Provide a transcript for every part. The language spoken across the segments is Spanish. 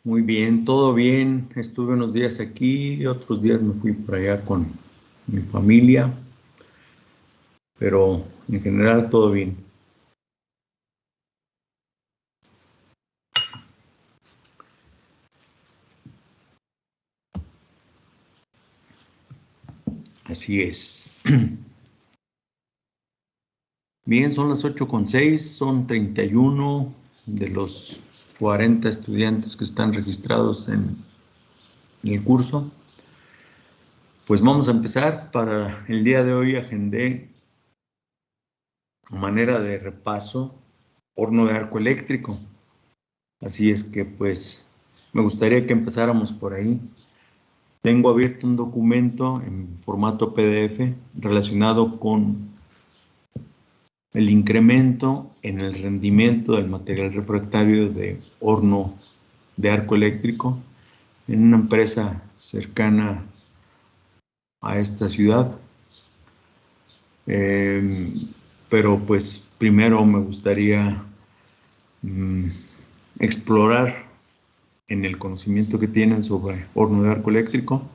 Muy bien, todo bien. Estuve unos días aquí y otros días me fui por allá con mi familia, pero en general todo bien. Así es. Bien, son las 8:06, son 31 de los 40 estudiantes que están registrados en el curso. Pues vamos a empezar. Para el día de hoy agendé a manera de repaso horno de arco eléctrico. Así es que pues me gustaría que empezáramos por ahí. Tengo abierto un documento en formato PDF relacionado con el incremento en el rendimiento del material refractario de horno de arco eléctrico en una empresa cercana a esta ciudad. Pero pues primero me gustaría explorar en el conocimiento que tienen sobre horno de arco eléctrico,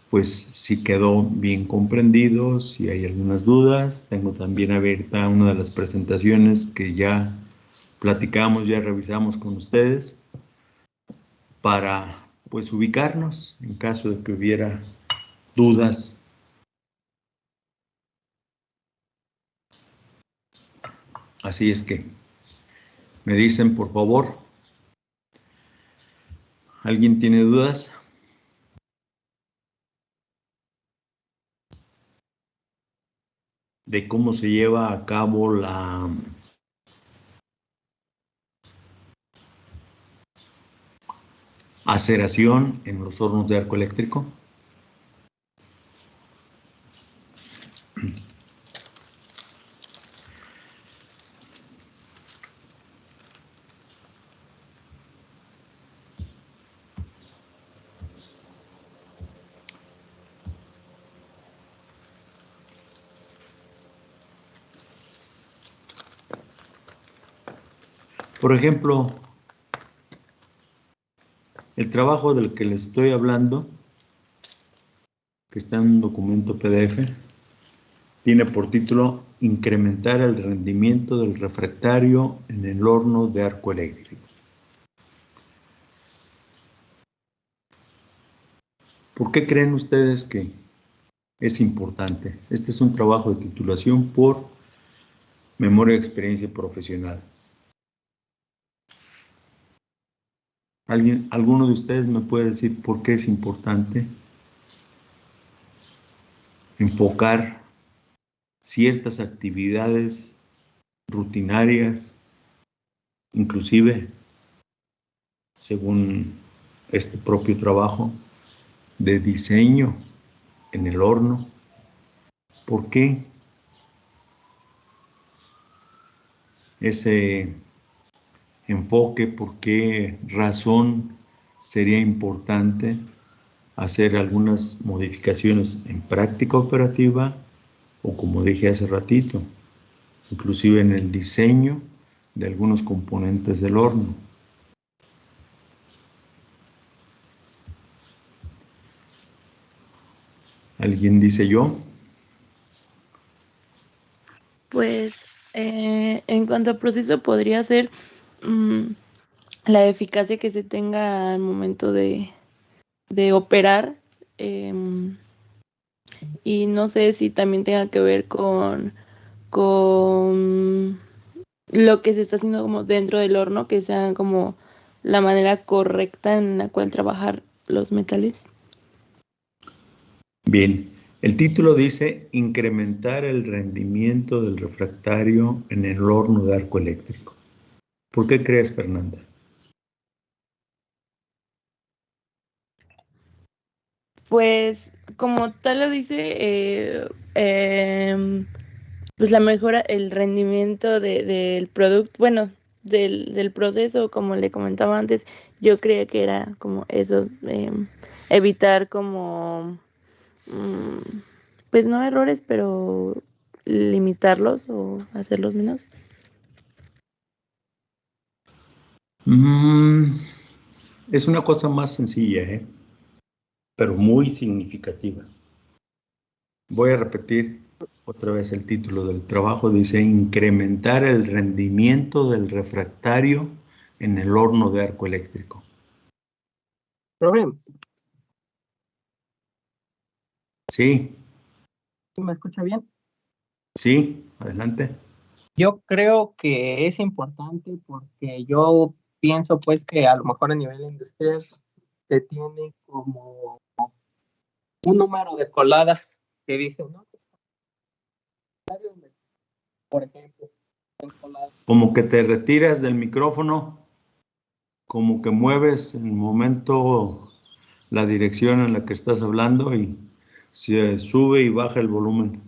pues si quedó bien comprendido, si hay algunas dudas. Tengo también abierta una de las presentaciones que ya platicamos, ya revisamos con ustedes, para pues ubicarnos en caso de que hubiera dudas. Así es que me dicen, por favor, ¿alguien tiene dudas? De cómo se lleva a cabo la aceración en los hornos de arco eléctrico. Por ejemplo, el trabajo del que les estoy hablando, que está en un documento PDF, tiene por título Incrementar el rendimiento del refractario en el horno de arco eléctrico. ¿Por qué creen ustedes que es importante? Este es un trabajo de titulación por memoria y experiencia profesional. ¿Alguno de ustedes me puede decir por qué es importante enfocar ciertas actividades rutinarias, inclusive según este propio trabajo de diseño en el horno? ¿Por qué ese enfoque? ¿Por qué razón sería importante hacer algunas modificaciones en práctica operativa, o como dije hace ratito, inclusive en el diseño de algunos componentes del horno? ¿Alguien dice yo? Pues en cuanto al proceso podría ser la eficacia que se tenga al momento de operar, y no sé si también tenga que ver con lo que se está haciendo como dentro del horno, que sea como la manera correcta en la cual trabajar los metales. Bien, el título dice incrementar el rendimiento del refractario en el horno de arco eléctrico. ¿Por qué crees, Fernanda? Pues como tal lo dice, pues la mejora, el rendimiento del producto, bueno, del proceso, como le comentaba antes, yo creía que era como eso, evitar como, mm, pues no errores, pero limitarlos o hacerlos menos. Mm, Es una cosa más sencilla, pero muy significativa. Voy a repetir otra vez el título del trabajo. Dice, incrementar el rendimiento del refractario en el horno de arco eléctrico. Profe, Sí, ¿sí me escucha bien? sí, adelante. Yo creo que es importante porque yo pienso pues que a lo mejor a nivel industrial se tiene como un número de coladas que dicen, ¿no? Por ejemplo, en coladas. Como que te retiras del micrófono, como que mueves en el momento la dirección en la que estás hablando y se sube y baja el volumen.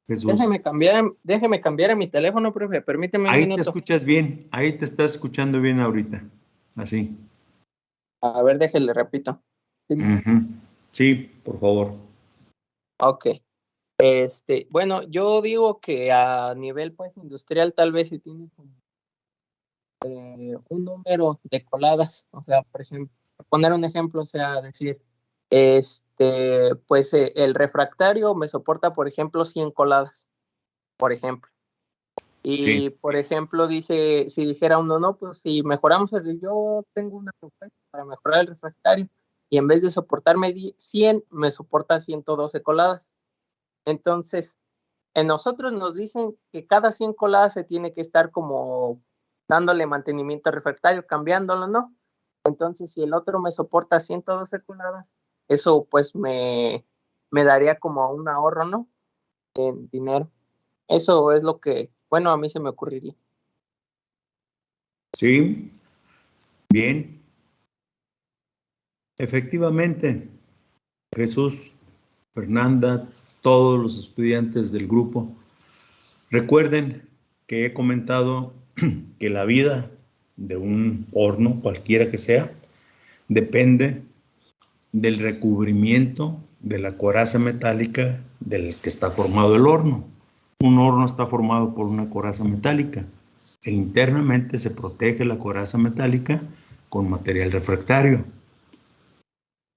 Jesús. Déjeme cambiar a mi teléfono, profe, permíteme un Ahí te minuto. escuchas bien, ahí te estás escuchando bien ahorita. Así. A ver, déjele, repito. Sí, por favor. Ok. Bueno, yo digo que a nivel pues industrial tal vez se tiene como un número de coladas, o sea, por ejemplo, poner un ejemplo, o sea, decir, pues el refractario me soporta, por ejemplo, 100 coladas, por ejemplo. Y, sí, por ejemplo, dice, si dijera uno, no, pues si mejoramos yo tengo una propuesta para mejorar el refractario, y en vez de soportarme 100, me soporta 112 coladas. Entonces, en nosotros nos dicen que cada 100 coladas se tiene que estar como dándole mantenimiento al refractario, cambiándolo, ¿no? Entonces, si el otro me soporta 112 coladas, eso pues me daría como un ahorro, ¿no? En dinero. Eso es lo que, bueno, a mí se me ocurriría. sí, bien. Efectivamente, Jesús, Fernanda, todos los estudiantes del grupo, recuerden que he comentado que la vida de un horno, cualquiera que sea, depende del recubrimiento de la coraza metálica del que está formado el horno. Un horno está formado por una coraza metálica e internamente se protege la coraza metálica con material refractario.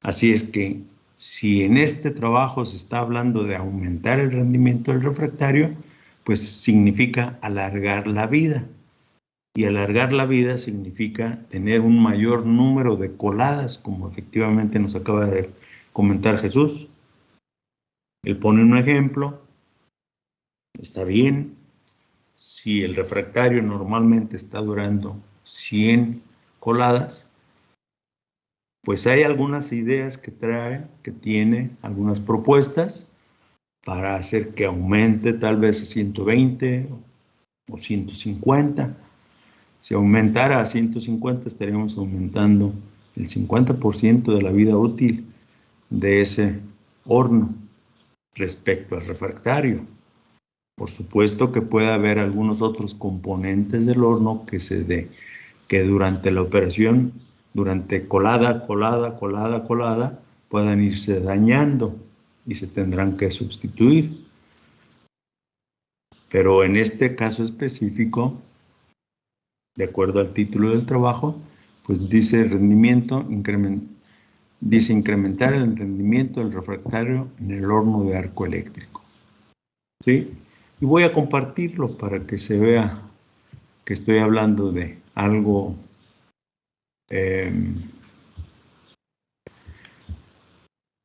Así es que si en este trabajo se está hablando de aumentar el rendimiento del refractario, pues significa alargar la vida. Y alargar la vida significa tener un mayor número de coladas, como efectivamente nos acaba de comentar Jesús. Él pone un ejemplo, está bien, si el refractario normalmente está durando 100 coladas, pues hay algunas ideas que tiene algunas propuestas para hacer que aumente tal vez a 120 o 150. Si aumentara a 150 estaríamos aumentando el 50% de la vida útil de ese horno respecto al refractario. Por supuesto que puede haber algunos otros componentes del horno que durante la operación, durante colada, puedan irse dañando y se tendrán que sustituir. Pero en este caso específico, de acuerdo al título del trabajo, pues dice dice incrementar el rendimiento del refractario en el horno de arco eléctrico. ¿Sí? Y voy a compartirlo para que se vea que estoy hablando de algo ¿qué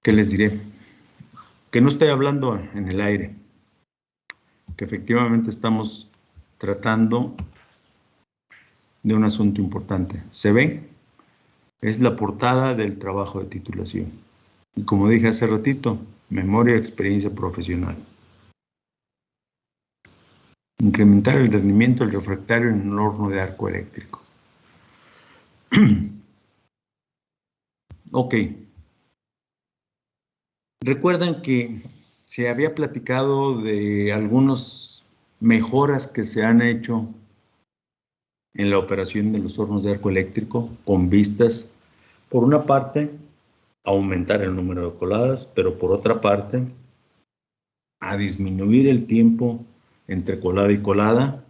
les diré? Que no estoy hablando en el aire, que efectivamente estamos tratando de un asunto importante. ¿Se ve? Es la portada del trabajo de titulación. Y como dije hace ratito, memoria y experiencia profesional. Incrementar el rendimiento del refractario en el horno de arco eléctrico. Ok. Recuerdan que se había platicado de algunas mejoras que se han hecho en la operación de los hornos de arco eléctrico con vistas, por una parte, a aumentar el número de coladas, pero por otra parte, a disminuir el tiempo entre colada y colada,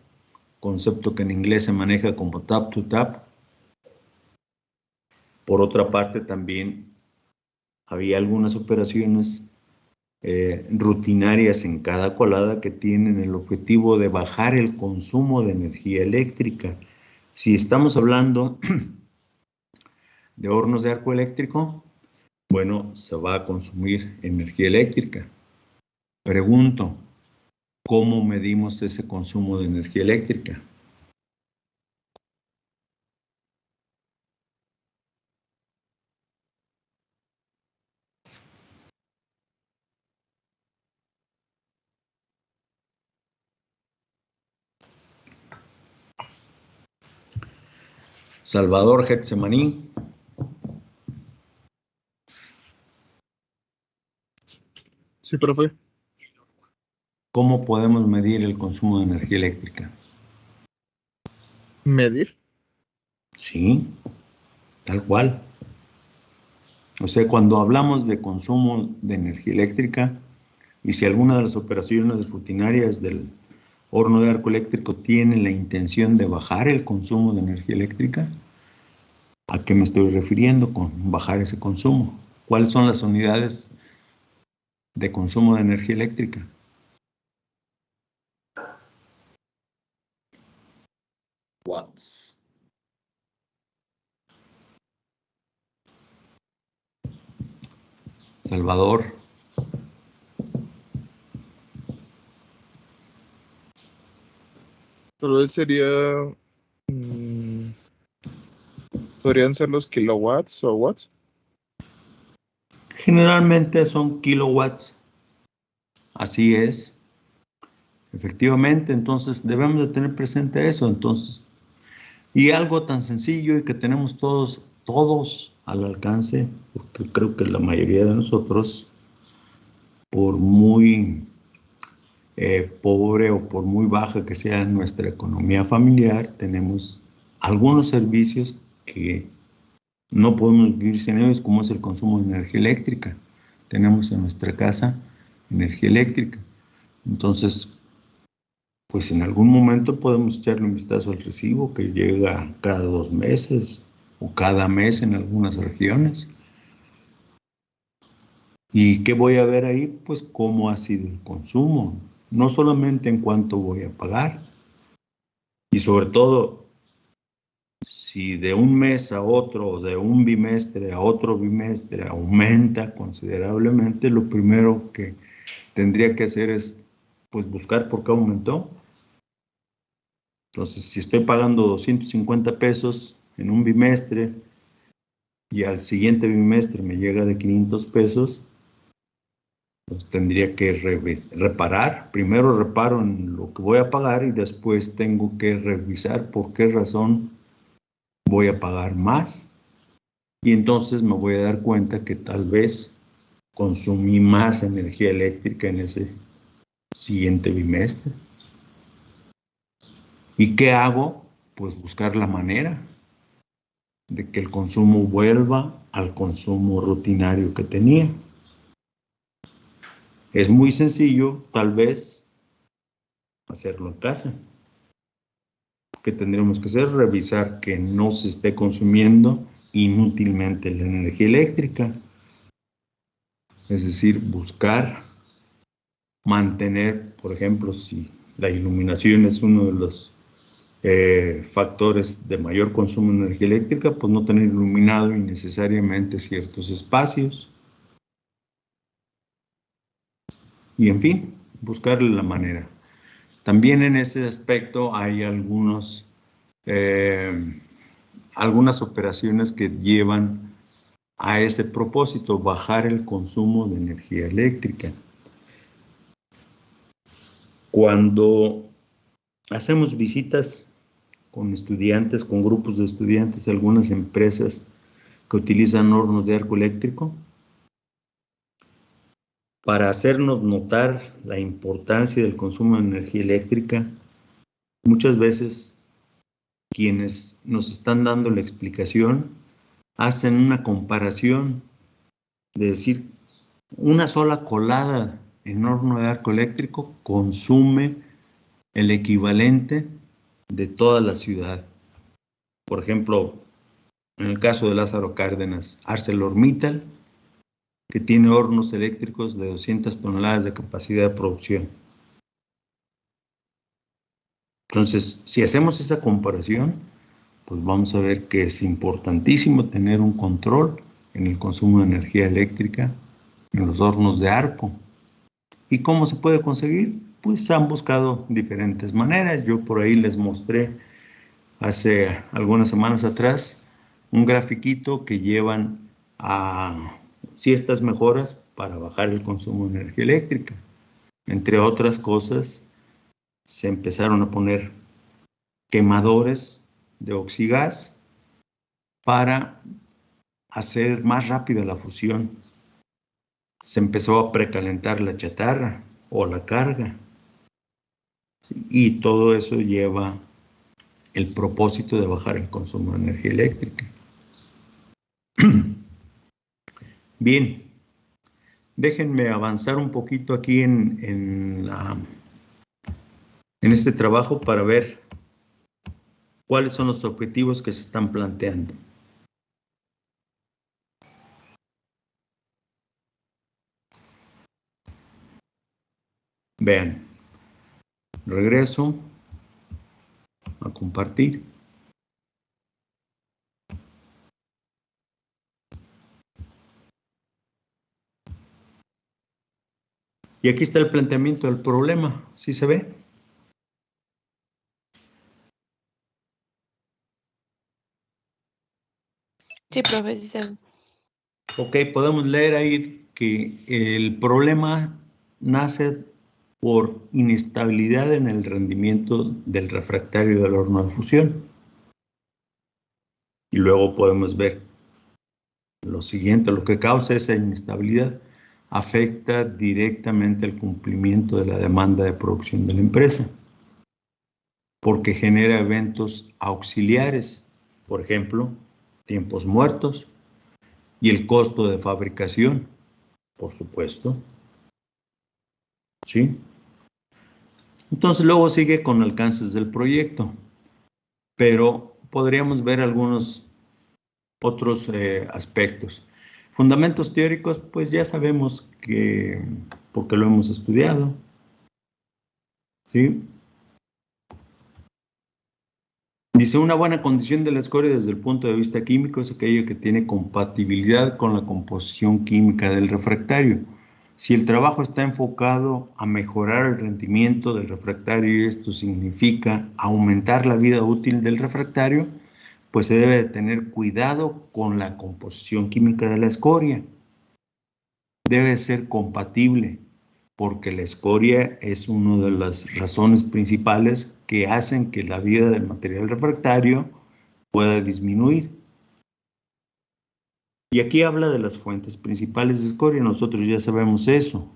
concepto que en inglés se maneja como tap to tap. Por otra parte, también había algunas operaciones rutinarias en cada colada que tienen el objetivo de bajar el consumo de energía eléctrica. Si estamos hablando de hornos de arco eléctrico, bueno, se va a consumir energía eléctrica. Pregunto, ¿cómo medimos ese consumo de energía eléctrica? Salvador Getsemaní. Sí, profe. ¿Cómo podemos medir el consumo de energía eléctrica? ¿Medir? Sí, tal cual. O sea, cuando hablamos de consumo de energía eléctrica, y si alguna de las operaciones rutinarias del horno de arco eléctrico tiene la intención de bajar el consumo de energía eléctrica, ¿a qué me estoy refiriendo con bajar ese consumo? ¿Cuáles son las unidades de consumo de energía eléctrica? Watts. Salvador. Pero él sería... ¿podrían ser los kilowatts o watts? Generalmente son kilowatts. Así es. Efectivamente, entonces debemos de tener presente eso. Entonces, y algo tan sencillo y que tenemos todos al alcance, porque creo que la mayoría de nosotros, por muy pobre o por muy baja que sea nuestra economía familiar, tenemos algunos servicios que no podemos vivir sin ellos, como es el consumo de energía eléctrica. Tenemos en nuestra casa energía eléctrica. Entonces, pues en algún momento podemos echarle un vistazo al recibo que llega cada 2 meses o cada mes en algunas regiones. ¿Y qué voy a ver ahí? Pues cómo ha sido el consumo, no solamente en cuánto voy a pagar, y sobre todo, si de un mes a otro, de un bimestre a otro bimestre, aumenta considerablemente, lo primero que tendría que hacer es pues buscar por qué aumentó. Entonces, si estoy pagando 250 pesos en un bimestre y al siguiente bimestre me llega de 500 pesos, pues tendría que reparar. Primero reparo en lo que voy a pagar y después tengo que revisar por qué razón voy a pagar más. Y entonces me voy a dar cuenta que tal vez consumí más energía eléctrica en ese siguiente bimestre. ¿Y qué hago? Pues buscar la manera de que el consumo vuelva al consumo rutinario que tenía. Es muy sencillo, tal vez, hacerlo en casa. ¿Qué tendríamos que hacer? Revisar que no se esté consumiendo inútilmente la energía eléctrica. Es decir, buscar mantener, por ejemplo, si la iluminación es uno de los factores de mayor consumo de energía eléctrica, pues no tener iluminado innecesariamente ciertos espacios. Y en fin, buscarle la manera. También en ese aspecto hay algunas operaciones que llevan a ese propósito, bajar el consumo de energía eléctrica. Cuando hacemos visitas con estudiantes, con grupos de estudiantes, algunas empresas que utilizan hornos de arco eléctrico, para hacernos notar la importancia del consumo de energía eléctrica, muchas veces quienes nos están dando la explicación hacen una comparación de decir, una sola colada en horno de arco eléctrico consume el equivalente de toda la ciudad. Por ejemplo, En el caso de Lázaro Cárdenas, ArcelorMittal, que tiene hornos eléctricos de 200 toneladas de capacidad de producción. Entonces, si hacemos esa comparación, pues vamos a ver que es importantísimo tener un control en el consumo de energía eléctrica en los hornos de Arco. ¿Y cómo se puede conseguir? Pues han buscado diferentes maneras. Yo por ahí les mostré hace algunas semanas atrás un grafiquito que llevan a ciertas mejoras para bajar el consumo de energía eléctrica. Entre otras cosas, se empezaron a poner quemadores de oxigas para hacer más rápida la fusión. Se empezó a precalentar la chatarra o la carga. Y todo eso lleva el propósito de bajar el consumo de energía eléctrica. Bien, déjenme avanzar un poquito aquí en este trabajo para ver cuáles son los objetivos que se están planteando. Vean, regreso a compartir. Y aquí está el planteamiento del problema, ¿sí se ve? Sí, profe, sí se ve. Ok, podemos leer ahí que el problema nace por inestabilidad en el rendimiento del refractario del horno de fusión. Y luego podemos ver lo siguiente, lo que causa esa inestabilidad afecta directamente el cumplimiento de la demanda de producción de la empresa, porque genera eventos auxiliares, por ejemplo, tiempos muertos y el costo de fabricación, por supuesto. ¿Sí? Entonces luego sigue con alcances del proyecto, pero podríamos ver algunos otros aspectos. Fundamentos teóricos, pues ya sabemos que, porque lo hemos estudiado, ¿sí? Dice, una buena condición de la escoria desde el punto de vista químico es aquella que tiene compatibilidad con la composición química del refractario. Si el trabajo está enfocado a mejorar el rendimiento del refractario y esto significa aumentar la vida útil del refractario, pues se debe de tener cuidado con la composición química de la escoria. Debe ser compatible, porque la escoria es una de las razones principales que hacen que la vida del material refractario pueda disminuir. Y aquí habla de las fuentes principales de escoria, nosotros ya sabemos eso.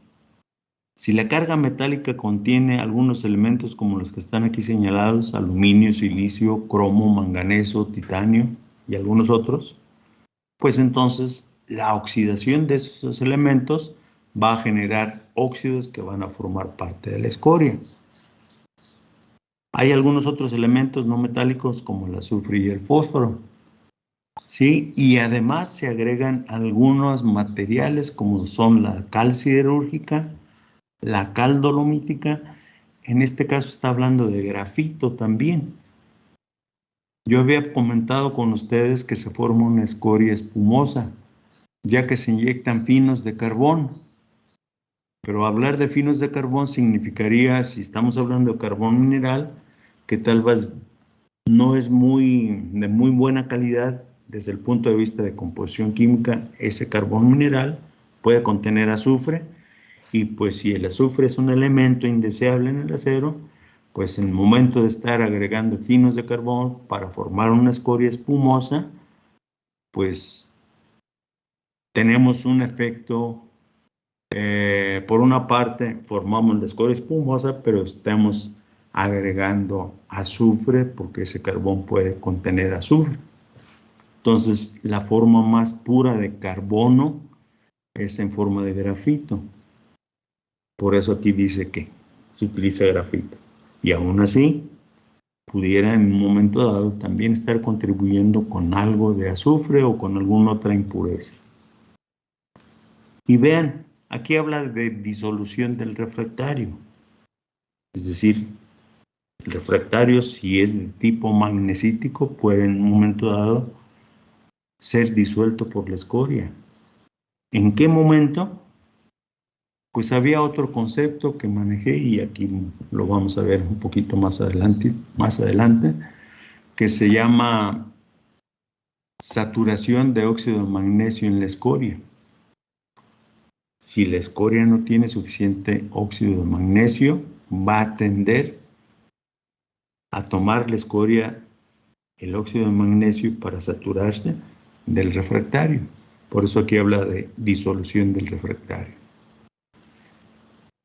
Si la carga metálica contiene algunos elementos como los que están aquí señalados, aluminio, silicio, cromo, manganeso, titanio y algunos otros, pues entonces la oxidación de esos elementos va a generar óxidos que van a formar parte de la escoria. Hay algunos otros elementos no metálicos como el azufre y el fósforo, ¿sí? Y además se agregan algunos materiales como son la cal siderúrgica, la cal dolomítica, en este caso está hablando de grafito también. Yo había comentado con ustedes que se forma una escoria espumosa, ya que se inyectan finos de carbón. Pero hablar de finos de carbón significaría, si estamos hablando de carbón mineral, que tal vez no es de muy buena calidad desde el punto de vista de composición química. Ese carbón mineral puede contener azufre, y pues si el azufre es un elemento indeseable en el acero, pues en el momento de estar agregando finos de carbón para formar una escoria espumosa, pues tenemos un efecto, por una parte formamos la escoria espumosa, pero estamos agregando azufre porque ese carbón puede contener azufre. Entonces la forma más pura de carbono es en forma de grafito. Por eso aquí dice que se utiliza grafito. Y aún así, pudiera en un momento dado también estar contribuyendo con algo de azufre o con alguna otra impureza. Y vean, aquí habla de disolución del refractario. Es decir, el refractario, si es de tipo magnesítico, puede en un momento dado ser disuelto por la escoria. ¿En qué momento? Pues había otro concepto que manejé y aquí lo vamos a ver un poquito más adelante, que se llama saturación de óxido de magnesio en la escoria. Si la escoria no tiene suficiente óxido de magnesio, va a tender a tomar la escoria el óxido de magnesio para saturarse del refractario. Por eso aquí habla de disolución del refractario.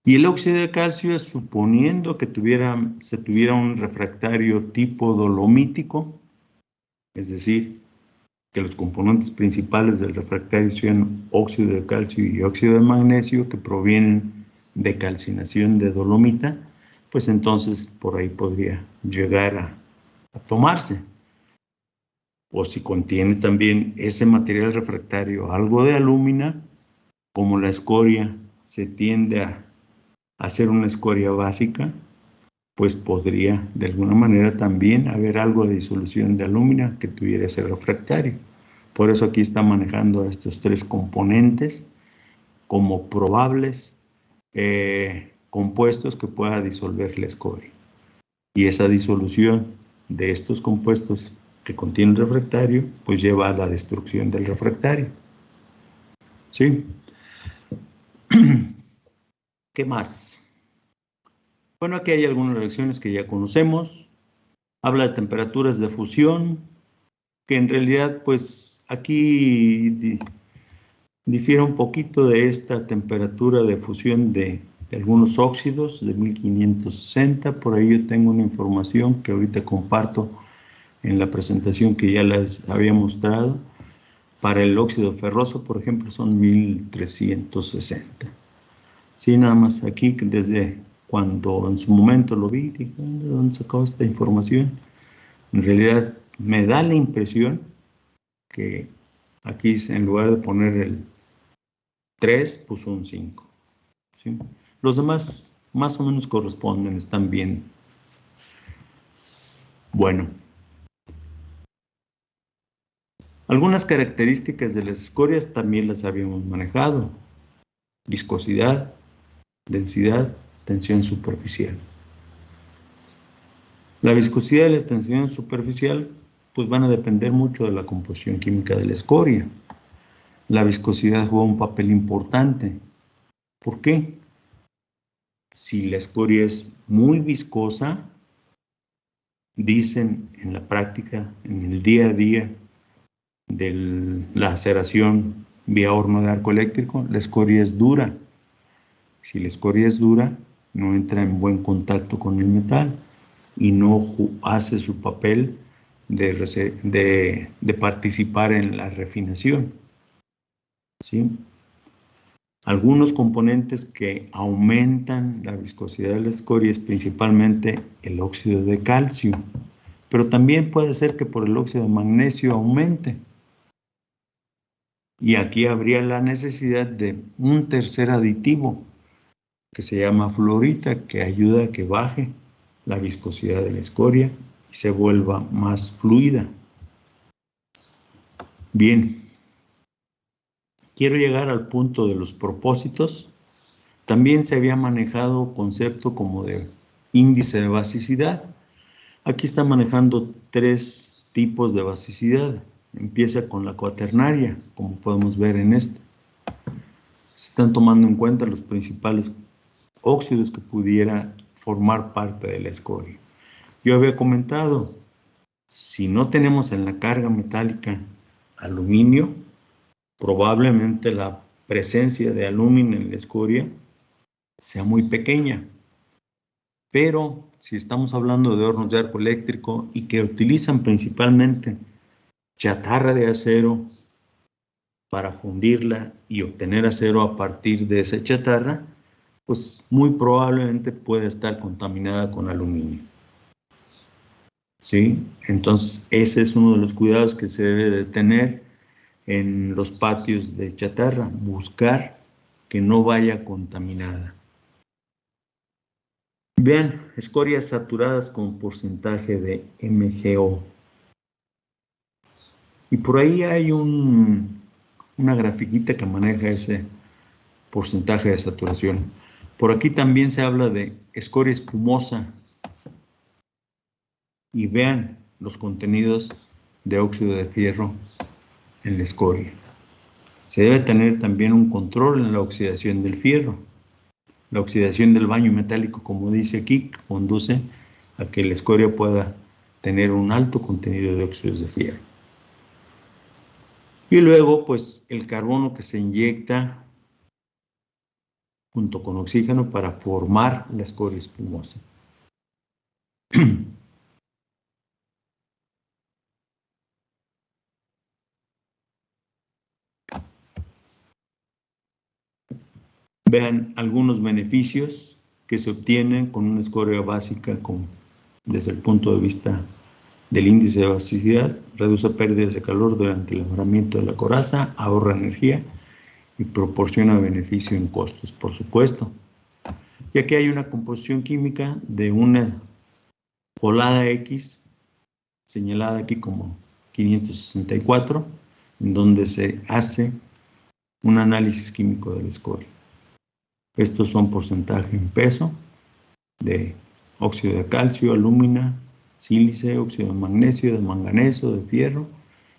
Y el óxido de calcio, suponiendo que se tuviera un refractario tipo dolomítico, es decir, que los componentes principales del refractario sean óxido de calcio y óxido de magnesio que provienen de calcinación de dolomita, pues entonces por ahí podría llegar a tomarse. O si contiene también ese material refractario algo de alúmina, como la escoria se tiende a hacer una escoria básica, pues podría de alguna manera también haber algo de disolución de alúmina que tuviera ese refractario. Por eso aquí está manejando a estos tres componentes como probables compuestos que pueda disolver la escoria. Y esa disolución de estos compuestos que contienen refractario, pues lleva a la destrucción del refractario. ¿Sí? ¿Qué más? Bueno, aquí hay algunas reacciones que ya conocemos. Habla de temperaturas de fusión, que en realidad, pues, aquí difiere un poquito de esta temperatura de fusión de algunos óxidos de 1560. Por ahí yo tengo una información que ahorita comparto en la presentación que ya les había mostrado. Para el óxido ferroso, por ejemplo, son 1360. Sí, nada más aquí, desde cuando en su momento lo vi, dije, ¿de dónde sacó esta información? En realidad me da la impresión que aquí en lugar de poner el 3, puso un 5. ¿Sí? Los demás más o menos corresponden, están bien. Bueno. Algunas características de las escorias también las habíamos manejado. Viscosidad, densidad, tensión superficial. La viscosidad y la tensión superficial pues van a depender mucho de la composición química de la escoria. La viscosidad juega un papel importante. ¿Por qué? Si la escoria es muy viscosa, dicen en la práctica, en el día a día de la aceración vía horno de arco eléctrico, la escoria es dura. Si la escoria es dura, no entra en buen contacto con el metal y no hace su papel de participar en la refinación. ¿Sí? Algunos componentes que aumentan la viscosidad de la escoria es principalmente el óxido de calcio, pero también puede ser que por el óxido de magnesio aumente. Y aquí habría la necesidad de un tercer aditivo que se llama fluorita, que ayuda a que baje la viscosidad de la escoria y se vuelva más fluida. Bien, quiero llegar al punto de los propósitos. También se había manejado concepto como de índice de basicidad. Aquí está manejando 3 tipos de basicidad. Empieza con la cuaternaria, como podemos ver en este. Se están tomando en cuenta los principales óxidos que pudiera formar parte de la escoria. Yo había comentado, si no tenemos en la carga metálica aluminio, probablemente la presencia de aluminio en la escoria sea muy pequeña. Pero si estamos hablando de hornos de arco eléctrico y que utilizan principalmente chatarra de acero para fundirla y obtener acero a partir de esa chatarra, pues muy probablemente puede estar contaminada con aluminio. ¿sí? Entonces, ese es uno de los cuidados que se debe de tener en los patios de chatarra, buscar que no vaya contaminada. Vean, escorias saturadas con porcentaje de MgO. Y por ahí hay una grafiquita que maneja ese porcentaje de saturación. Por aquí también se habla de escoria espumosa. Y vean los contenidos de óxido de fierro en la escoria. Se debe tener también un control en la oxidación del fierro. La oxidación del baño metálico, como dice aquí, conduce a que la escoria pueda tener un alto contenido de óxidos de fierro. Y luego, pues, el carbono que se inyecta junto con oxígeno para formar la escoria espumosa. Vean algunos beneficios que se obtienen con una escoria básica desde el punto de vista del índice de basicidad. Reduce pérdidas de calor durante el enfriamiento de la coraza, ahorra energía y proporciona beneficio en costos, por supuesto. Y aquí hay una composición química de una folada X, señalada aquí como 564, en donde se hace un análisis químico de la escoria. Estos son porcentaje en peso de óxido de calcio, alúmina, sílice, óxido de magnesio, de manganeso, de fierro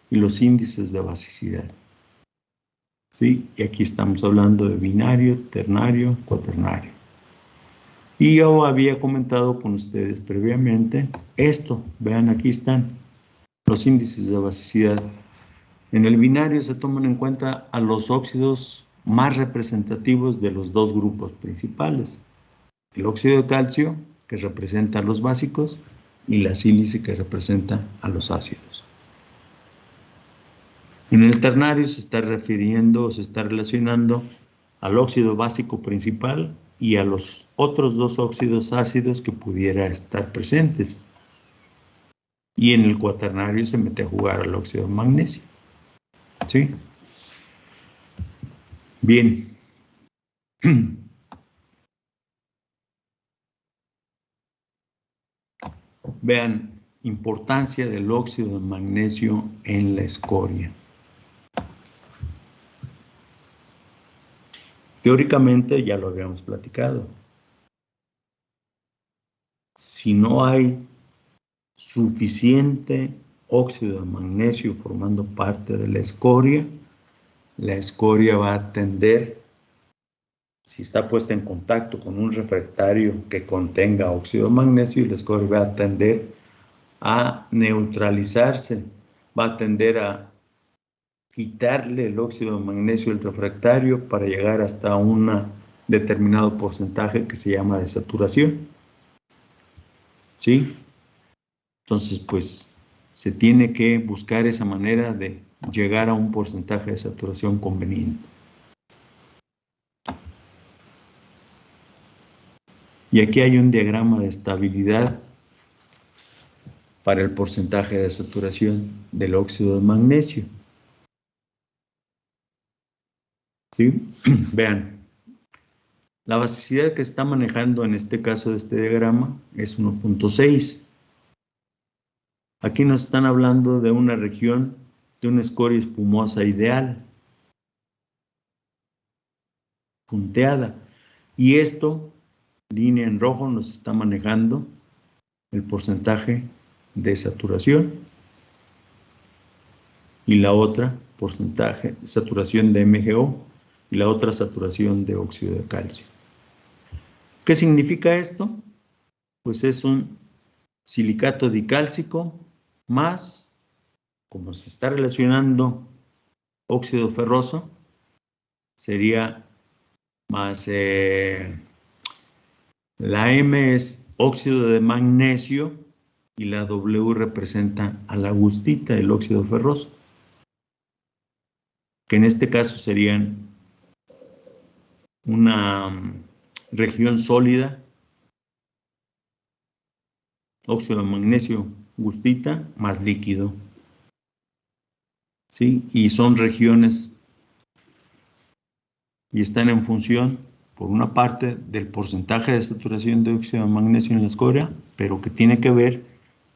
y los índices de basicidad. ¿Sí? Y aquí estamos hablando de binario, ternario, cuaternario. Y yo había comentado con ustedes previamente esto. Vean, aquí están los índices de basicidad. En el binario se toman en cuenta a los óxidos más representativos de los dos grupos principales. El óxido de calcio, que representa a los básicos, y la sílice, que representa a los ácidos. En el ternario se está refiriendo o se está relacionando al óxido básico principal y a los otros dos óxidos ácidos que pudiera estar presentes. Y en el cuaternario se mete a jugar al óxido de magnesio. ¿Sí? Bien. Vean, importancia del óxido de magnesio en la escoria. Teóricamente ya lo habíamos platicado. Si no hay suficiente óxido de magnesio formando parte de la escoria va a tender, si está puesta en contacto con un refractario que contenga óxido de magnesio, la escoria va a tender a neutralizarse, va a tender a quitarle el óxido de magnesio al refractario para llegar hasta un determinado porcentaje que se llama de saturación. ¿Sí? Entonces, pues, se tiene que buscar esa manera de llegar a un porcentaje de saturación conveniente. Y aquí hay un diagrama de estabilidad para el porcentaje de saturación del óxido de magnesio. ¿Sí? Vean, la basicidad que está manejando en este caso de este diagrama es 1.6. Aquí nos están hablando de una región de una escoria espumosa ideal, punteada. Y esto, línea en rojo, nos está manejando el porcentaje de saturación. Y la otra, porcentaje, saturación de MgO, y la otra, saturación de óxido de calcio. ¿Qué significa esto? Pues es un silicato dicálcico más, como se está relacionando óxido ferroso, sería más la M es óxido de magnesio y la W representa a la agustita, el óxido ferroso, que en este caso serían una región sólida, óxido de magnesio gustita más líquido. ¿Sí? Y son regiones y están en función, por una parte, del porcentaje de saturación de óxido de magnesio en la escoria, pero que tiene que ver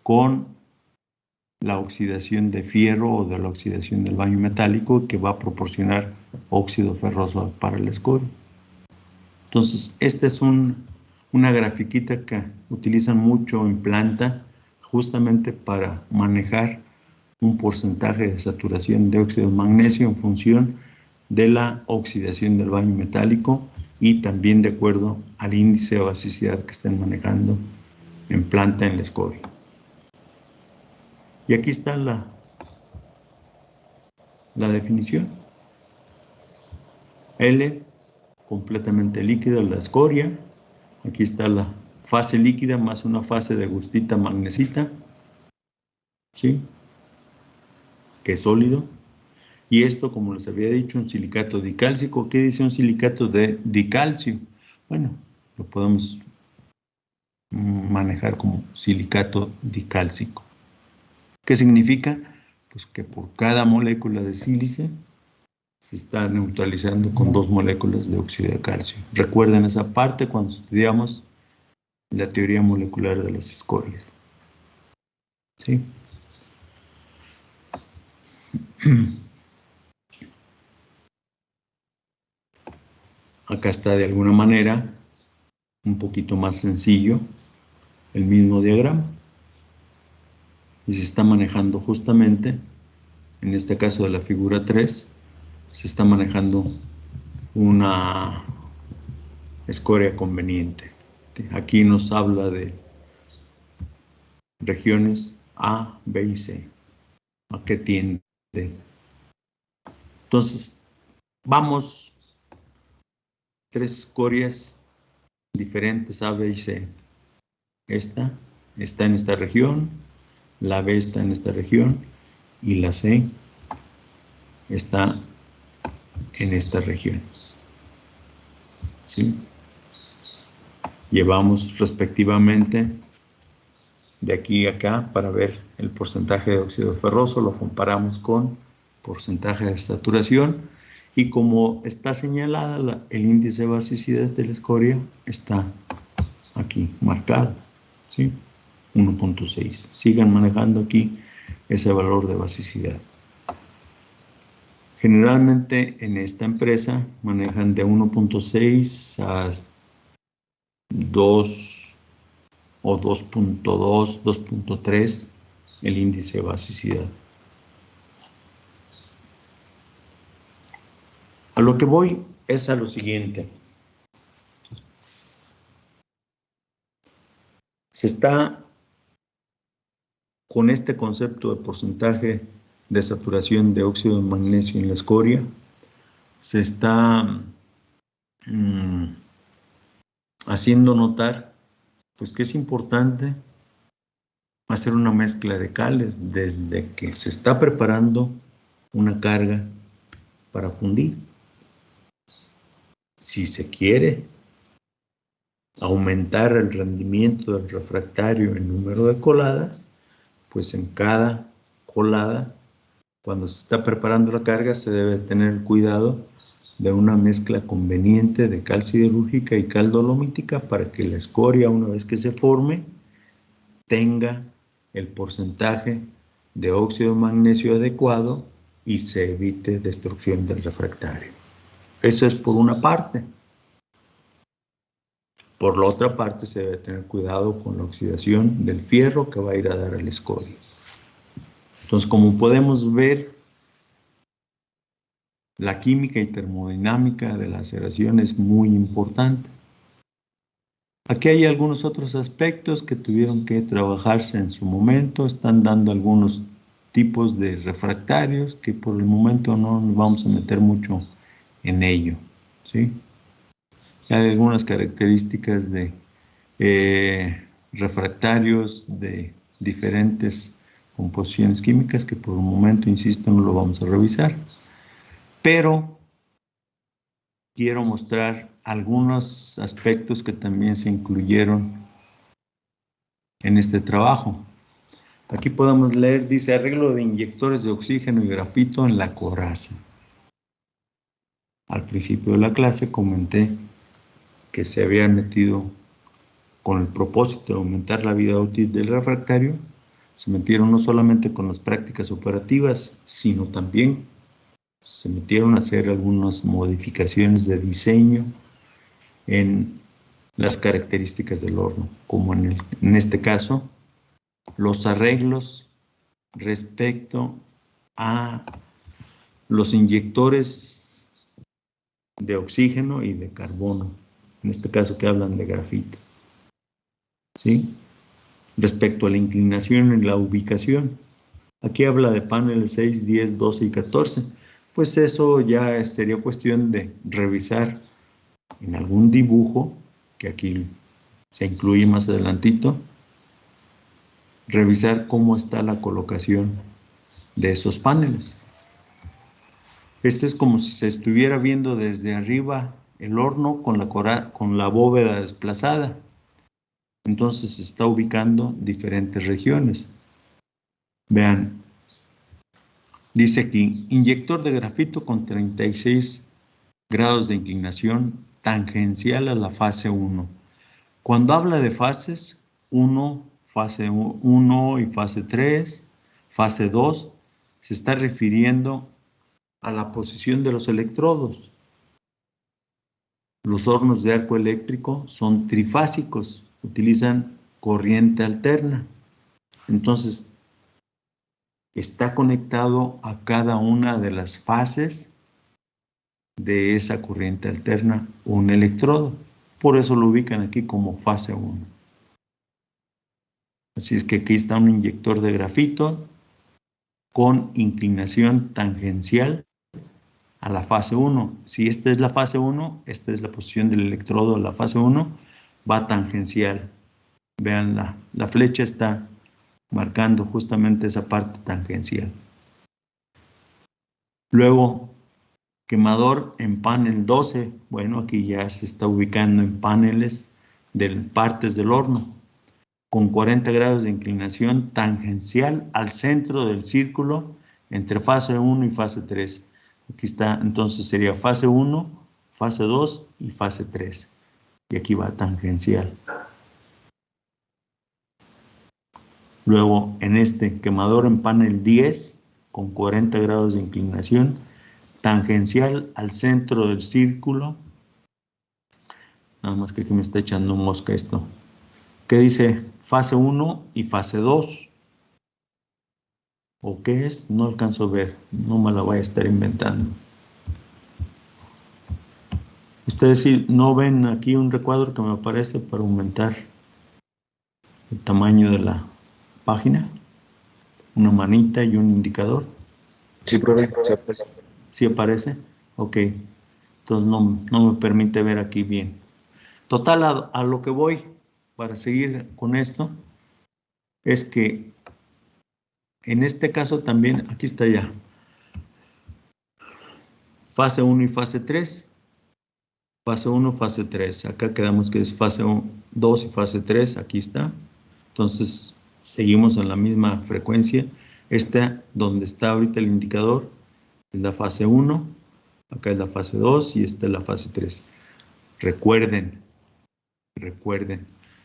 con la oxidación de fierro o de la oxidación del baño metálico, que va a proporcionar óxido ferroso para la escoria. Entonces, esta es una grafiquita que utilizan mucho en planta, justamente para manejar un porcentaje de saturación de óxido de magnesio en función de la oxidación del baño metálico y también de acuerdo al índice de basicidad que estén manejando en planta en la escoria. Y aquí está la definición. L, completamente líquida la escoria. Aquí está la fase líquida más una fase de gustita magnesita, ¿sí? Que es sólido. Y esto, como les había dicho, un silicato dicálcico. ¿Qué dice un silicato de dicalcio? Bueno, lo podemos manejar como silicato dicálcico. ¿Qué significa? Pues que por cada molécula de sílice se está neutralizando con 2 moléculas de óxido de calcio. Recuerden esa parte cuando estudiamos la teoría molecular de las escorias. ¿Sí? Acá está de alguna manera un poquito más sencillo el mismo diagrama. Y se está manejando justamente, en este caso de la figura 3, se está manejando una escoria conveniente. Aquí nos habla de regiones A, B y C. ¿A qué tiende? Entonces, vamos, 3 escorias diferentes A, B y C. Esta está en esta región, la B está en esta región y la C está en esta región. ¿Sí? Llevamos respectivamente de aquí a acá para ver el porcentaje de óxido ferroso, lo comparamos con porcentaje de saturación y como está señalada el índice de basicidad de la escoria está aquí marcado, ¿sí? 1.6. Sigan manejando aquí ese valor de basicidad. Generalmente en esta empresa manejan de 1.6 a 2 o 2.2, 2.3 el índice de basicidad. A lo que voy es a lo siguiente. Se está con este concepto de porcentaje de saturación de óxido de magnesio en la escoria, se está haciendo notar pues que es importante hacer una mezcla de cales desde que se está preparando una carga para fundir. Si se quiere aumentar el rendimiento del refractario en número de coladas, pues en cada colada, cuando se está preparando la carga, se debe tener cuidado de una mezcla conveniente de cal siderúrgica y cal dolomítica para que la escoria, una vez que se forme, tenga el porcentaje de óxido de magnesio adecuado y se evite destrucción del refractario. Eso es por una parte. Por la otra parte, se debe tener cuidado con la oxidación del fierro que va a ir a dar a la escoria. Entonces, como podemos ver, la química y termodinámica de la aceración es muy importante. Aquí hay algunos otros aspectos que tuvieron que trabajarse en su momento. Están dando algunos tipos de refractarios que por el momento no nos vamos a meter mucho en ello, ¿sí? Hay algunas características de refractarios de diferentes composiciones químicas que por el momento, insisto, no lo vamos a revisar. Pero quiero mostrar algunos aspectos que también se incluyeron en este trabajo. Aquí podemos leer, dice, arreglo de inyectores de oxígeno y grafito en la coraza. Al principio de la clase comenté que se habían metido con el propósito de aumentar la vida útil del refractario, se metieron no solamente con las prácticas operativas, sino también se metieron a hacer algunas modificaciones de diseño en las características del horno, como en este caso, los arreglos respecto a los inyectores de oxígeno y de carbono, en este caso que hablan de grafito, ¿sí? Respecto a la inclinación en la ubicación. Aquí habla de paneles 6, 10, 12 y 14. Pues eso ya sería cuestión de revisar en algún dibujo, que aquí se incluye más adelantito, revisar cómo está la colocación de esos paneles. Esto es como si se estuviera viendo desde arriba el horno con la bóveda desplazada. Entonces se está ubicando diferentes regiones. Vean, dice aquí, inyector de grafito con 36 grados de inclinación tangencial a la fase 1. Cuando habla de fases, fase 1 y fase 3, fase 2, se está refiriendo a la posición de los electrodos. Los hornos de arco eléctrico son trifásicos, utilizan corriente alterna. Entonces, está conectado a cada una de las fases de esa corriente alterna un electrodo. Por eso lo ubican aquí como fase 1. Así es que aquí está un inyector de grafito con inclinación tangencial a la fase 1. Si esta es la fase 1, esta es la posición del electrodo de la fase 1, va tangencial. Vean, la flecha está marcando justamente esa parte tangencial. Luego, quemador en panel 12. Bueno, aquí ya se está ubicando en paneles de partes del horno, con 40 grados de inclinación tangencial al centro del círculo entre fase 1 y fase 3. Aquí está, entonces sería fase 1, fase 2 y fase 3. Y aquí va tangencial. Luego, en este quemador en panel 10, con 40 grados de inclinación, tangencial al centro del círculo. Nada más que aquí me está echando mosca esto. ¿Qué dice? Fase 1 y fase 2. ¿O qué es? No alcanzo a ver. No me la voy a estar inventando. Ustedes sí no ven aquí un recuadro que me aparece para aumentar el tamaño de la página. Una manita y un indicador. Sí, profe, se aprecia. ¿Sí aparece? Ok. Entonces no me permite ver aquí bien. Total, a lo que voy para seguir con esto es que en este caso también, aquí está ya, fase 1 y fase 3. Fase 1, fase 3. Acá quedamos que es fase 2 y fase 3. Aquí está. Entonces, seguimos en la misma frecuencia. Esta, donde está ahorita el indicador, es la fase 1. Acá es la fase 2 y esta es la fase 3. Recuerden,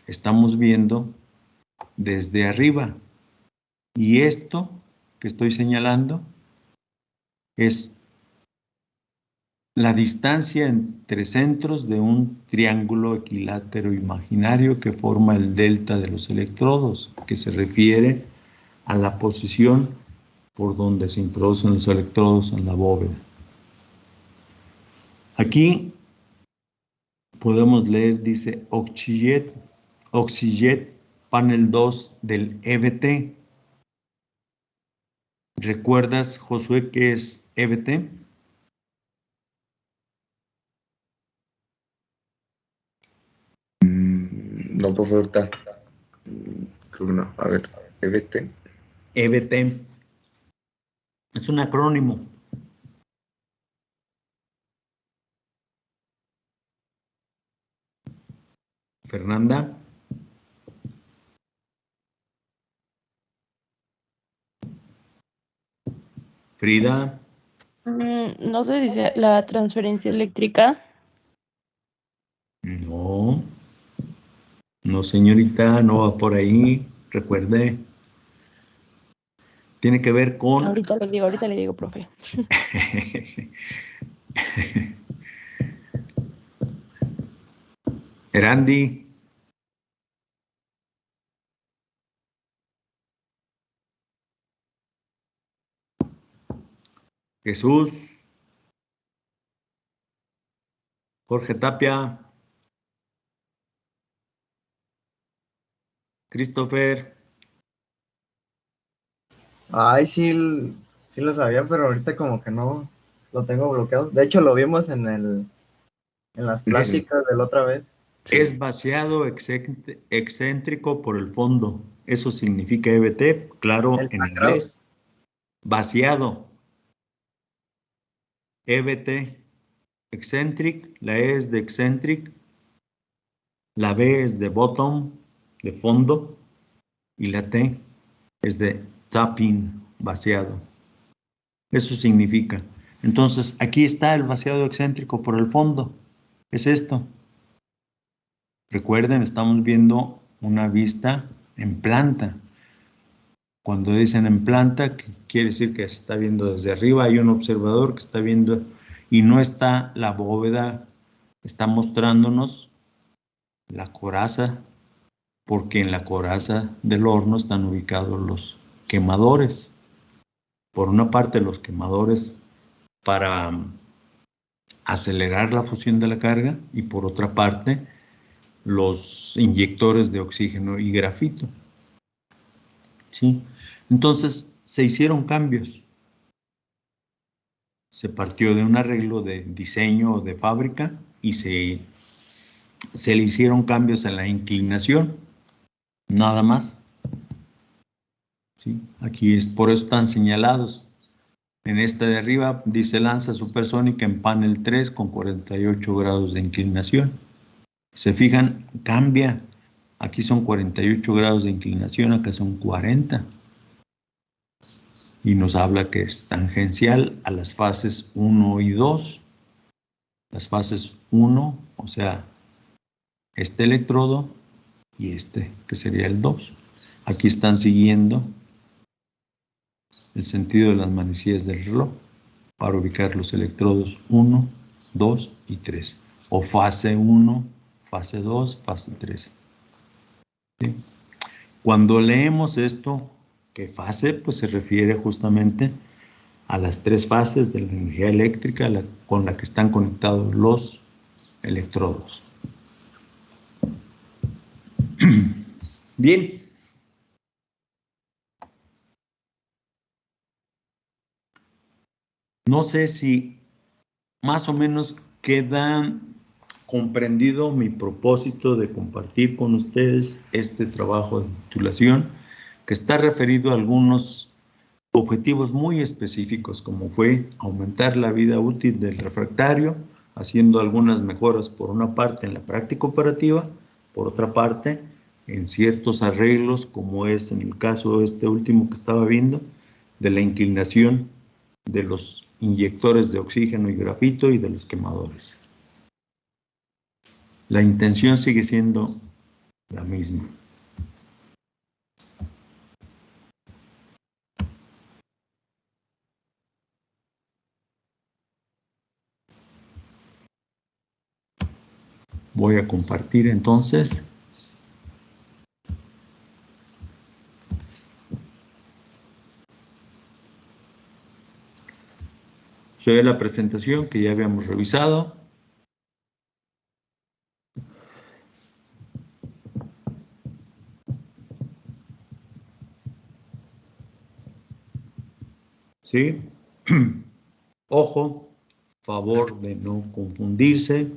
estamos viendo desde arriba. Y esto que estoy señalando es la distancia entre centros de un triángulo equilátero imaginario que forma el delta de los electrodos, que se refiere a la posición por donde se introducen los electrodos en la bóveda. Aquí podemos leer, dice, Oxyjet panel 2 del EBT. ¿Recuerdas, Josué, qué es EBT? No, profe, ahorita. Creo que no. A ver, EBT. EBT es un acrónimo. Fernanda. Frida, No se dice la transferencia eléctrica. no, no señorita, no va por ahí. Recuerde, tiene que ver con... Ahorita le digo, profe. Erandi, Jesús, Jorge Tapia, Christopher, Ay, sí, sí lo sabía, pero ahorita como que no lo tengo bloqueado. De hecho, lo vimos en las pláticas de la otra vez. es vaciado excéntrico por el fondo. Eso significa EBT, claro, El en sangrado. inglés. Vaciado. EBT, eccentric, la E es de eccentric, la B es de bottom, de fondo, y la T es de tapping, vaciado. Eso significa. Entonces, aquí está el vaciado excéntrico por el fondo. Es esto. Recuerden, estamos viendo una vista en planta. Cuando dicen en planta, quiere decir que se está viendo desde arriba. Hay un observador que está viendo y no está la bóveda, está mostrándonos la coraza, porque en la coraza del horno están ubicados los quemadores. Por una parte, los quemadores para acelerar la fusión de la carga y por otra parte, los inyectores de oxígeno y grafito. ¿Sí? Entonces, se hicieron cambios. Se partió de un arreglo de diseño o de fábrica y se le hicieron cambios en la inclinación, nada más. ¿Sí? Aquí es, por eso están señalados. En esta de arriba dice lanza supersónica en panel 3 con 48 grados de inclinación. Se fijan, cambia. Aquí son 48 grados de inclinación, acá son 40. Y nos habla que es tangencial a las fases 1 y 2. Las fases 1, o sea, este electrodo y este, que sería el 2. Aquí están siguiendo el sentido de las manecillas del reloj para ubicar los electrodos 1, 2 y 3. O fase 1, fase 2, fase 3. ¿Sí? Cuando leemos esto, que fase, pues se refiere justamente a las tres fases de la energía eléctrica con la que están conectados los electrodos. Bien. No sé si más o menos queda comprendido mi propósito de compartir con ustedes este trabajo de titulación que está referido a algunos objetivos muy específicos, como fue aumentar la vida útil del refractario, haciendo algunas mejoras por una parte en la práctica operativa, por otra parte en ciertos arreglos, como es en el caso este último que estaba viendo, de la inclinación de los inyectores de oxígeno y grafito y de los quemadores. La intención sigue siendo la misma. Voy a compartir entonces. Se ve la presentación que ya habíamos revisado. ¿Sí? Ojo, favor de no confundirse.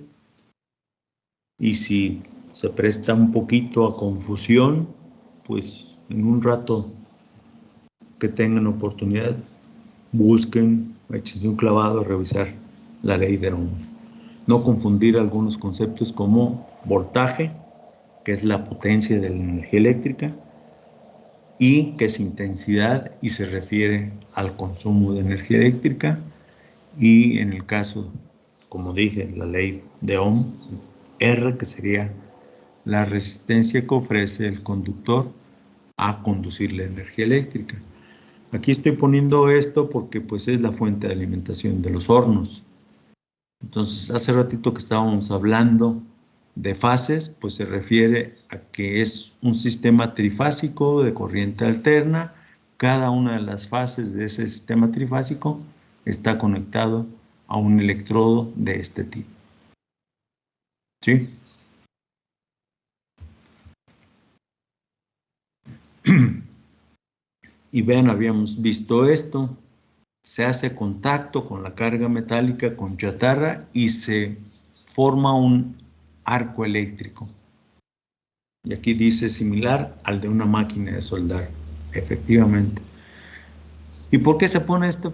Y si se presta un poquito a confusión, pues en un rato que tengan oportunidad, busquen, échense un clavado a revisar la ley de Ohm. No confundir algunos conceptos como voltaje, que es la potencia de la energía eléctrica, y que es intensidad y se refiere al consumo de energía eléctrica, y en el caso, como dije, la ley de Ohm, R, que sería la resistencia que ofrece el conductor a conducir la energía eléctrica. Aquí estoy poniendo esto porque pues es la fuente de alimentación de los hornos. Entonces, hace ratito que estábamos hablando de fases, pues se refiere a que es un sistema trifásico de corriente alterna. Cada una de las fases de ese sistema trifásico está conectado a un electrodo de este tipo. ¿Sí? Y vean, habíamos visto esto. Se hace contacto con la carga metálica, con chatarra, y se forma un arco eléctrico. Y aquí dice similar al de una máquina de soldar, efectivamente. ¿Y por qué se pone esto?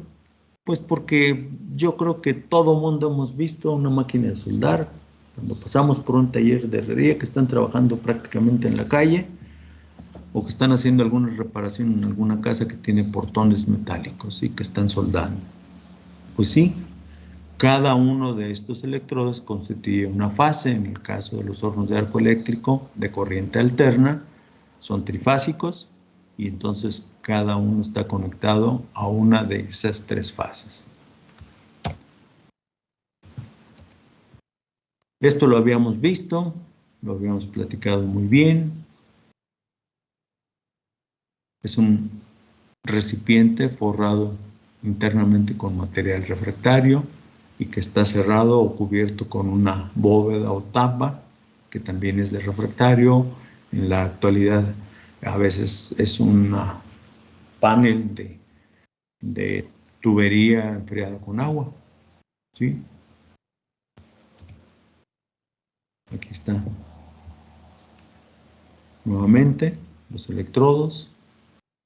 Pues porque yo creo que todo mundo hemos visto una máquina de soldar. Cuando pasamos por un taller de herrería que están trabajando prácticamente en la calle, o que están haciendo alguna reparación en alguna casa que tiene portones metálicos y que están soldando. Pues sí, cada uno de estos electrodos constituye una fase. En el caso de los hornos de arco eléctrico de corriente alterna, son trifásicos, y entonces cada uno está conectado a una de esas tres fases. Esto lo habíamos visto, lo habíamos platicado muy bien. Es un recipiente forrado internamente con material refractario y que está cerrado o cubierto con una bóveda o tapa que también es de refractario. En la actualidad a veces es un panel de tubería enfriada con agua. ¿Sí? Aquí está. Nuevamente los electrodos,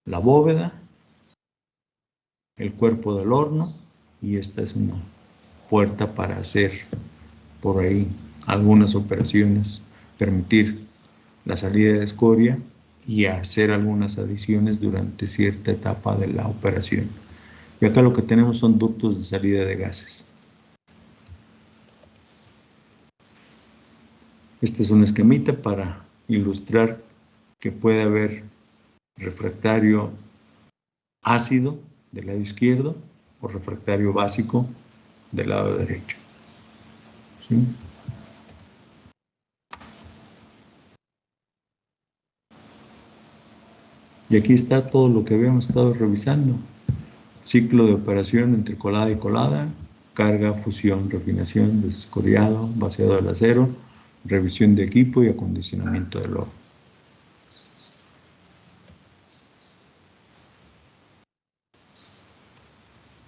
la bóveda, el cuerpo del horno, y esta es una puerta para hacer por ahí algunas operaciones, permitir la salida de escoria y hacer algunas adiciones durante cierta etapa de la operación. Y acá lo que tenemos son ductos de salida de gases. Este es un esquemita para ilustrar que puede haber refractario ácido del lado izquierdo o refractario básico del lado derecho. ¿Sí? Y aquí está todo lo que habíamos estado revisando. Ciclo de operación entre colada y colada, carga, fusión, refinación, desescoriado, vaciado del acero, revisión de equipo y acondicionamiento del horno.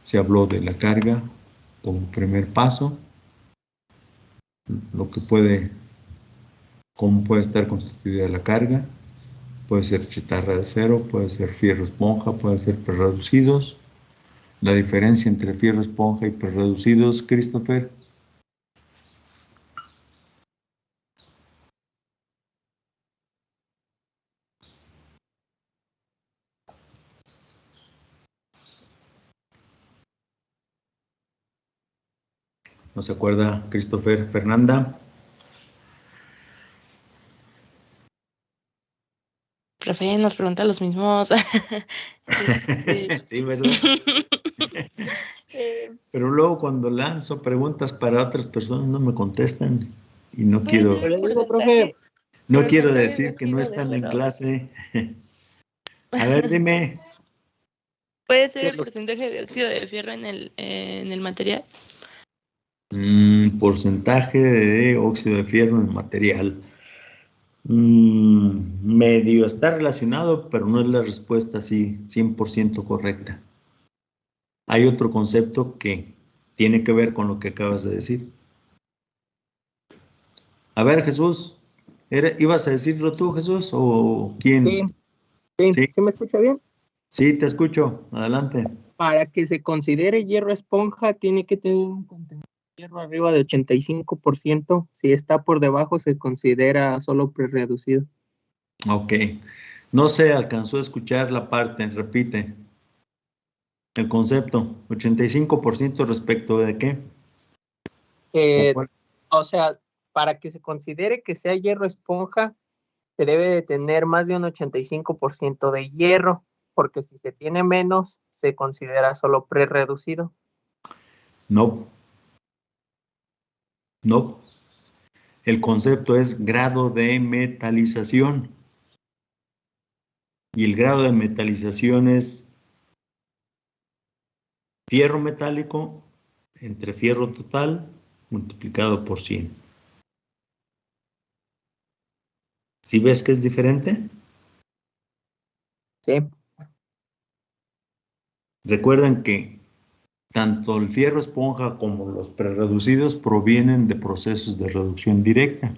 Se habló de la carga como primer paso, cómo puede estar constituida la carga. Puede ser chatarra de acero, puede ser fierro esponja, puede ser prerreducidos. La diferencia entre fierro esponja y prerreducidos, Christopher. ¿No se acuerda, Christopher? Fernanda. Profe, nos pregunta los mismos. Sí, ¿verdad? Pero luego cuando lanzo preguntas para otras personas no me contestan y no quiero. Le digo, profe, No quiero decir que no están en clase. A ver, dime. ¿Puede ser el porcentaje de óxido de fierro en el material? Porcentaje de óxido de fierro en el material. Medio está relacionado, pero no es la respuesta así 100% correcta. Hay otro concepto que tiene que ver con lo que acabas de decir. A ver, Jesús, ¿ibas a decirlo tú, Jesús, o quién? Sí, ¿sí me escucha bien? Sí, te escucho. Adelante. Para que se considere hierro esponja, tiene que tener un contenido de hierro arriba de 85%. Si está por debajo, se considera solo prerreducido. Ok. No se alcanzó a escuchar la parte, repite. El concepto, 85% respecto de qué. O sea, para que se considere que sea hierro esponja, se debe de tener más de un 85% de hierro, porque si se tiene menos, se considera solo prerreducido. No. No. El concepto es grado de metalización. Y el grado de metalización es fierro metálico entre fierro total multiplicado por 100. ¿Sí ves que es diferente? Sí. Recuerden que tanto el fierro esponja como los prerreducidos provienen de procesos de reducción directa.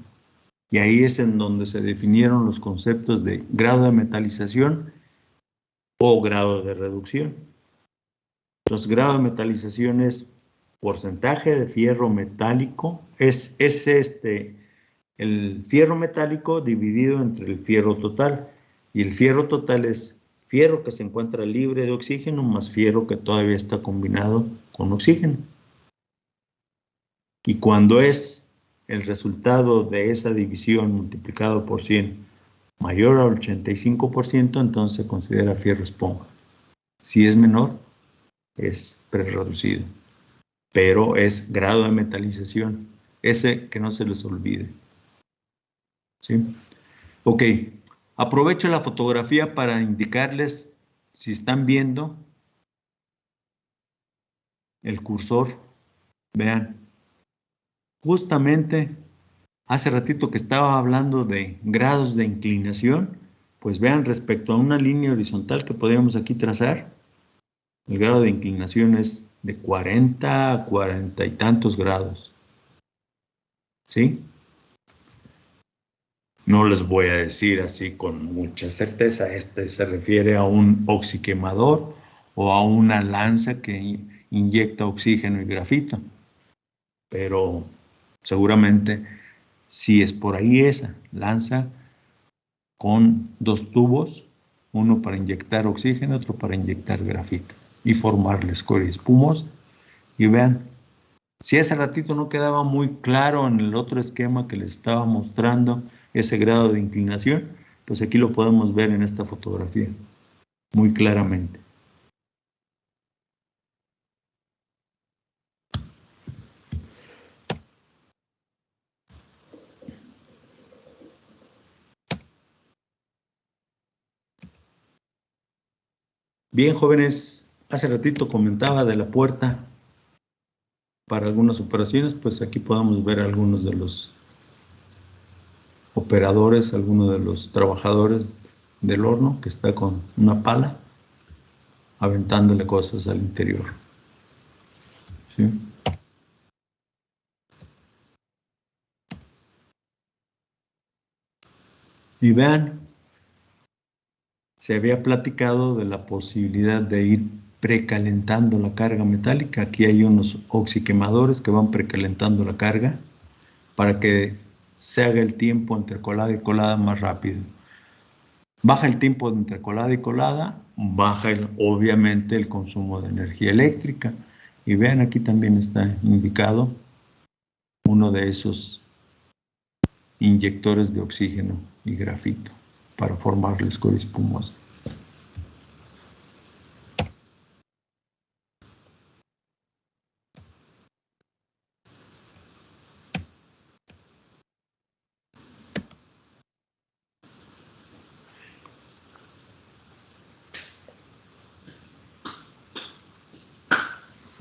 Y ahí es en donde se definieron los conceptos de grado de metalización o grado de reducción. Los grados de metalización es porcentaje de fierro metálico, es el fierro metálico dividido entre el fierro total. Y el fierro total es fierro que se encuentra libre de oxígeno más fierro que todavía está combinado con oxígeno. Y cuando es el resultado de esa división multiplicado por 100 mayor al 85%, entonces se considera fierro esponja. Si es menor, es prerreducido. Pero es grado de metalización. Ese que no se les olvide. ¿Sí? Ok. Aprovecho la fotografía para indicarles, si están viendo el cursor, vean, justamente hace ratito que estaba hablando de grados de inclinación, pues vean respecto a una línea horizontal que podríamos aquí trazar, el grado de inclinación es de 40 a 40 y tantos grados. ¿Sí? No les voy a decir así con mucha certeza, este se refiere a un oxiquemador o a una lanza que inyecta oxígeno y grafito, pero seguramente sí es por ahí esa lanza con dos tubos, uno para inyectar oxígeno, otro para inyectar grafito y formarle escoria espumosa. Y vean, si hace ratito no quedaba muy claro en el otro esquema que les estaba mostrando ese grado de inclinación, pues aquí lo podemos ver en esta fotografía muy claramente. Bien, jóvenes, hace ratito comentaba de la puerta para algunas operaciones, pues aquí podemos ver algunos de los operadores, algunos de los trabajadores del horno que está con una pala aventándole cosas al interior. ¿Sí? Y vean, se había platicado de la posibilidad de ir precalentando la carga metálica. Aquí hay unos oxiquemadores que van precalentando la carga para que se haga el tiempo entre colada y colada más rápido. Baja el tiempo entre colada y colada, baja obviamente el consumo de energía eléctrica. Y vean, aquí también está indicado uno de esos inyectores de oxígeno y grafito para formar la escoria espumosa.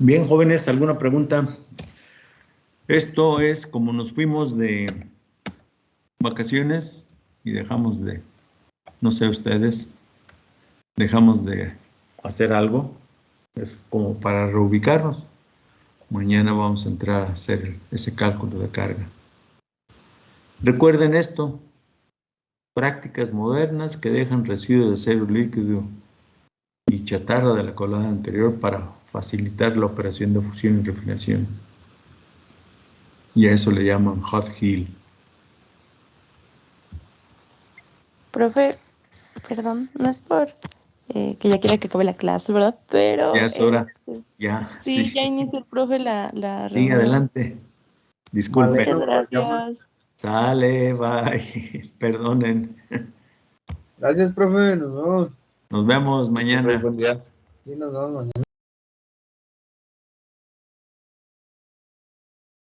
Bien, jóvenes, ¿alguna pregunta? Esto es como nos fuimos de vacaciones y dejamos de, no sé ustedes, dejamos de hacer algo. Es como para reubicarnos. Mañana vamos a entrar a hacer ese cálculo de carga. Recuerden esto, prácticas modernas que dejan residuos de acero líquido y chatarra de la colada anterior para facilitar la operación de fusión y refinación. Y a eso le llaman hot heal. Profe, perdón, no es por que ya quiera que acabe la clase, ¿verdad? Pero Ya es hora. Ya, sí, sí. ya inició el profe la Sí, reunión. adelante. Disculpe. Muchas Vale. gracias. Sale, bye. Perdonen. Gracias, profe. Nos vemos. Nos vemos Profe, mañana. buen día. Sí, nos vemos mañana.